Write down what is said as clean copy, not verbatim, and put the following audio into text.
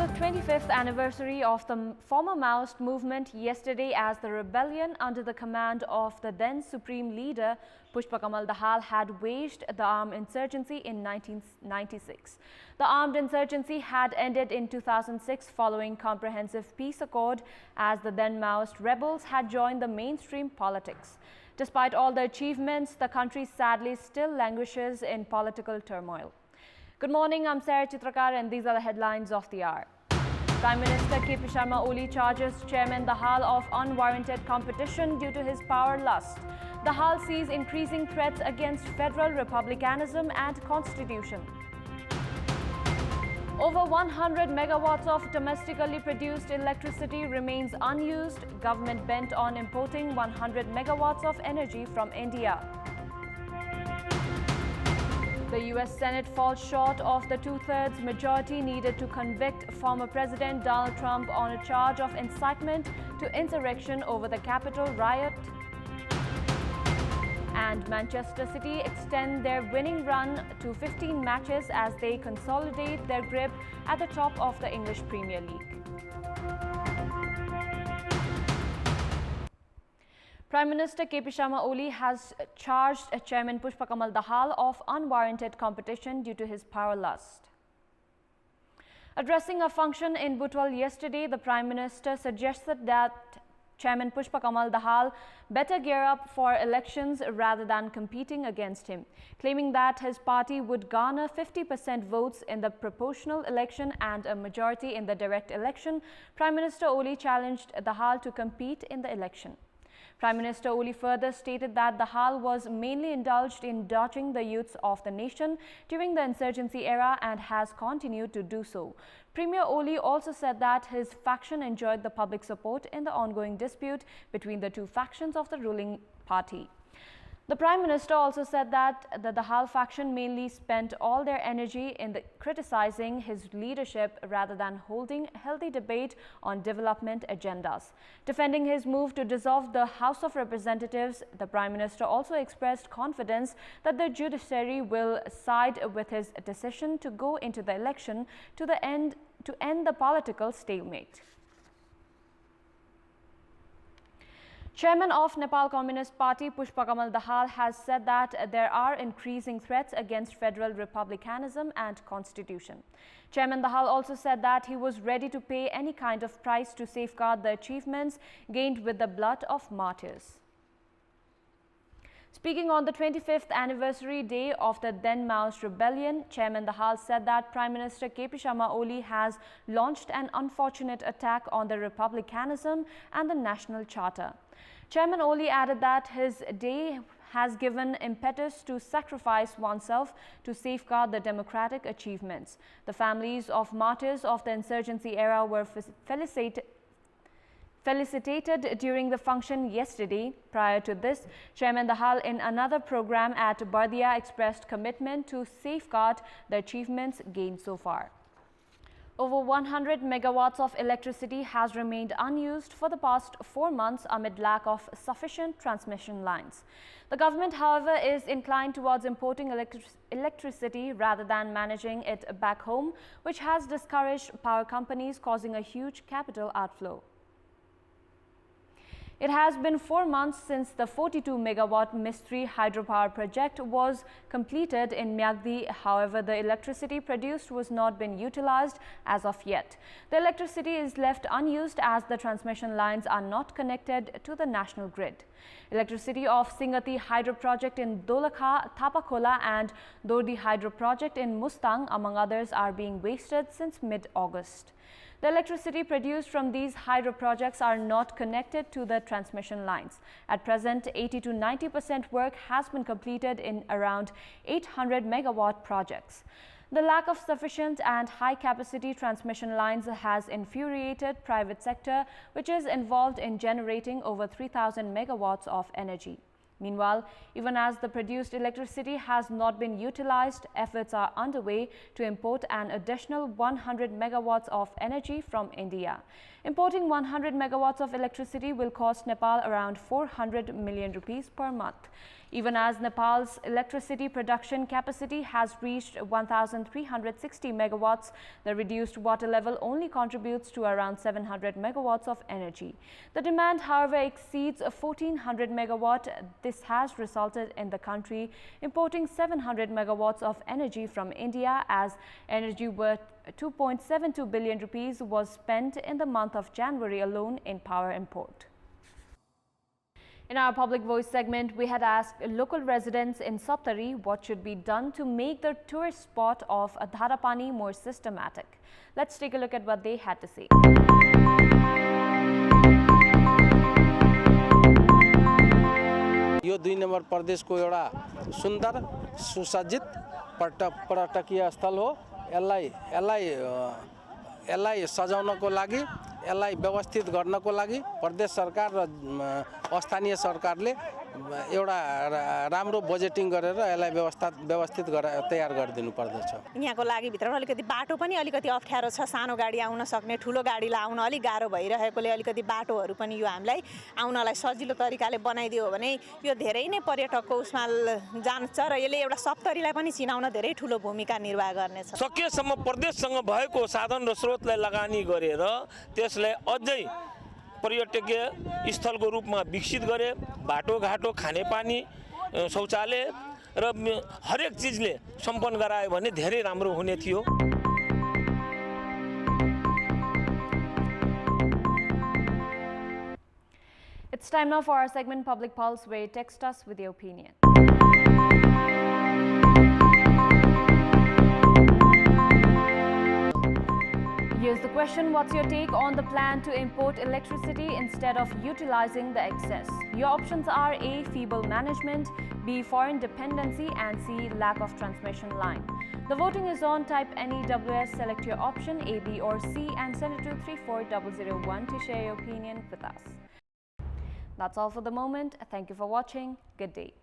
the 25th anniversary of the former Maoist movement yesterday, as the rebellion under the command of the then Supreme Leader Pushpa Kamal Dahal had waged the armed insurgency in 1996. The armed insurgency had ended in 2006 following comprehensive peace accord, as the then Maoist rebels had joined the mainstream politics. Despite all the achievements, the country sadly still languishes in political turmoil. Good morning, I'm Sarah Chitrakar and these are the headlines of the hour. Prime Minister KP Sharma Oli charges Chairman Dahal of unwarranted competition due to his power lust. Dahal sees increasing threats against federal republicanism and constitution. Over 100 megawatts of domestically produced electricity remains unused. Government bent on importing 100 megawatts of energy from India. The US Senate falls short of the two-thirds majority needed to convict former President Donald Trump on a charge of incitement to insurrection over the Capitol riot. And Manchester City extend their winning run to 15 matches as they consolidate their grip at the top of the English Premier League. Prime Minister KP Sharma Oli has charged Chairman Pushpa Kamal Dahal of unwarranted competition due to his power lust. Addressing a function in Butwal yesterday, the Prime Minister suggested that Chairman Pushpa Kamal Dahal better gear up for elections rather than competing against him, claiming that his party would garner 50% votes in the proportional election and a majority in the direct election. Prime Minister Oli challenged Dahal to compete in the election. Prime Minister Oli further stated that Dahal was mainly indulged in dodging the youths of the nation during the insurgency era and has continued to do so. Premier Oli also said that his faction enjoyed the public support in the ongoing dispute between the two factions of the ruling party. The Prime Minister also said that the Dahal faction mainly spent all their energy in criticizing his leadership rather than holding healthy debate on development agendas. Defending his move to dissolve the House of Representatives, the Prime Minister also expressed confidence that the judiciary will side with his decision to go into the election to end the political stalemate. Chairman of Nepal Communist Party Pushpa Kamal Dahal has said that there are increasing threats against federal republicanism and constitution. Chairman Dahal also said that he was ready to pay any kind of price to safeguard the achievements gained with the blood of martyrs. Speaking on the 25th anniversary day of the then Maoist rebellion, Chairman Dahal said that Prime Minister KP Sharma Oli has launched an unfortunate attack on the republicanism and the National Charter. Chairman Oli added that his day has given impetus to sacrifice oneself to safeguard the democratic achievements. The families of martyrs of the insurgency era were felicitated during the function yesterday. Prior to this, Chairman Dahal in another program at Bardia expressed commitment to safeguard the achievements gained so far. Over 100 megawatts of electricity has remained unused for the past 4 months amid lack of sufficient transmission lines. The government, however, is inclined towards importing electricity rather than managing it back home, which has discouraged power companies, causing a huge capital outflow. It has been 4 months since the 42-megawatt Mistri hydropower project was completed in Myagdi. However, the electricity produced was not been utilized as of yet. The electricity is left unused as the transmission lines are not connected to the national grid. Electricity of Singati hydro project in Dolakha, Thapakhola and Dordi hydro project in Mustang, among others, are being wasted since mid-August. The electricity produced from these hydro projects are not connected to the transmission lines. At present, 80 to 90% work has been completed in around 800 megawatt projects. The lack of sufficient and high-capacity transmission lines has infuriated private sector, which is involved in generating over 3,000 megawatts of energy. Meanwhile, even as the produced electricity has not been utilized, efforts are underway to import an additional 100 megawatts of energy from India. Importing 100 megawatts of electricity will cost Nepal around 400 million rupees per month. Even as Nepal's electricity production capacity has reached 1,360 megawatts, the reduced water level only contributes to around 700 megawatts of energy. The demand, however, exceeds 1,400 megawatt. This has resulted in the country importing 700 megawatts of energy from India, as energy worth 2.72 billion rupees was spent in the month of January alone in power import. In our Public Voice segment, we had asked local residents in Saptari what should be done to make the tourist spot of Dharapani more systematic. Let's take a look at what they had to say. Yo 2 number प्रदेशको एउटा सुन्दर सुसज्जित पर्यटकीय स्थल हो। यसलाई सजाउनको लागि, यसलाई व्यवस्थित गर्नको लागि प्रदेश सरकार र स्थानीय सरकारले एउटा राम्रो बजेटिङ गरेर यसलाई व्यवस्थित तयार गरिदिनु पर्दछ। यहाँको लागि भित्रमा अलिकति बाटो पनि अलिकति अप्ठ्यारो छ। सानो गाडी आउन सक्ने, ठुलो गाडीलाई आउन अलि गाह्रो भइरहेकोले अलिकति बाटोहरू पनि यो हामीलाई आउनलाई सजिलो तरिकाले बनाइदियो भने यो धेरै नै पर्यटकको उसमा जान्छ र यसले एउटा सप्तरीलाई पनि चिनाउन धेरै ठुलो भूमिका निर्वाह गर्नेछ। सकेसम्म प्रदेशसँग भएको साधन र स्रोतलाई लगानी गरेर त्यसलाई अझै पर्यटकीय स्थलको रूपमा विकसित गरे, बाटोघाटो, खानेपानी, शौचालय र हरेक चिजले सम्पन्न गरायो भने धेरै राम्रो हुने थियो। It's time now for our segment Public Pulse, where you text us with your opinion. Here's the question: what's your take on the plan to import electricity instead of utilizing the excess? Your options are A. Feeble management, B. Foreign dependency, and C. Lack of transmission line. The voting is on. Type NEWS, select your option A, B or C and send it to 34001 to share your opinion with us. That's all for the moment. Thank you for watching. Good day.